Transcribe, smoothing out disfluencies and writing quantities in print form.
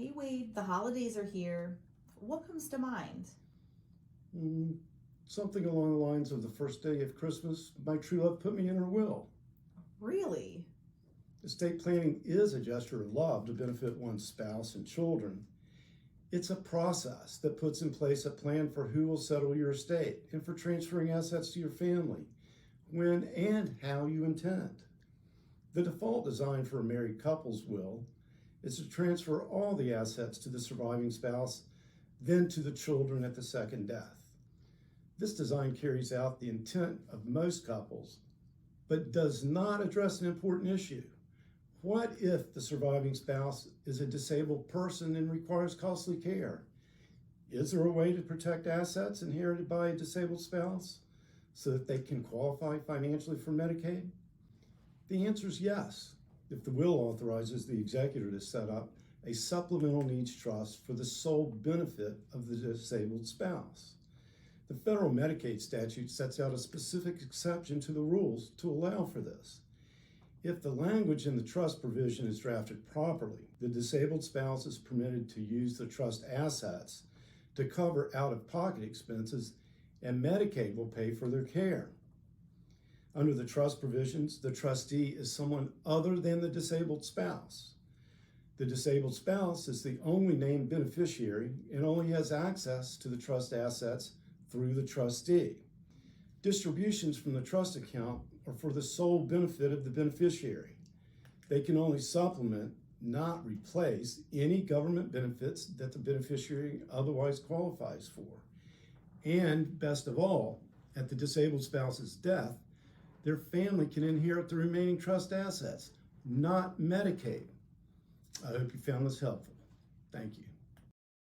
Hey Wade, the holidays are here. What comes to mind? Mm, Something along the lines of the first day of Christmas, my true love put me in her will. Really? Estate planning is a gesture of love to benefit one's spouse and children. It's a process that puts in place a plan for who will settle your estate and for transferring assets to your family, when and how you intend. The default design for a married couple's will is to transfer all the assets to the surviving spouse, then to the children at the second death. This design carries out the intent of most couples, but does not address an important issue. What if the surviving spouse is a disabled person and requires costly care? Is there a way to protect assets inherited by a disabled spouse so that they can qualify financially for Medicaid? The answer is yes, if the will authorizes the executor to set up a supplemental needs trust for the sole benefit of the disabled spouse. The federal Medicaid statute sets out a specific exception to the rules to allow for this. If the language in the trust provision is drafted properly, the disabled spouse is permitted to use the trust assets to cover out-of-pocket expenses, and Medicaid will pay for their care. Under the trust provisions, the trustee is someone other than the disabled spouse. The disabled spouse is the only named beneficiary and only has access to the trust assets through the trustee. Distributions from the trust account are for the sole benefit of the beneficiary. They can only supplement, not replace, any government benefits that the beneficiary otherwise qualifies for. And best of all, at the disabled spouse's death, their family can inherit the remaining trust assets, not Medicaid. I hope you found this helpful. Thank you.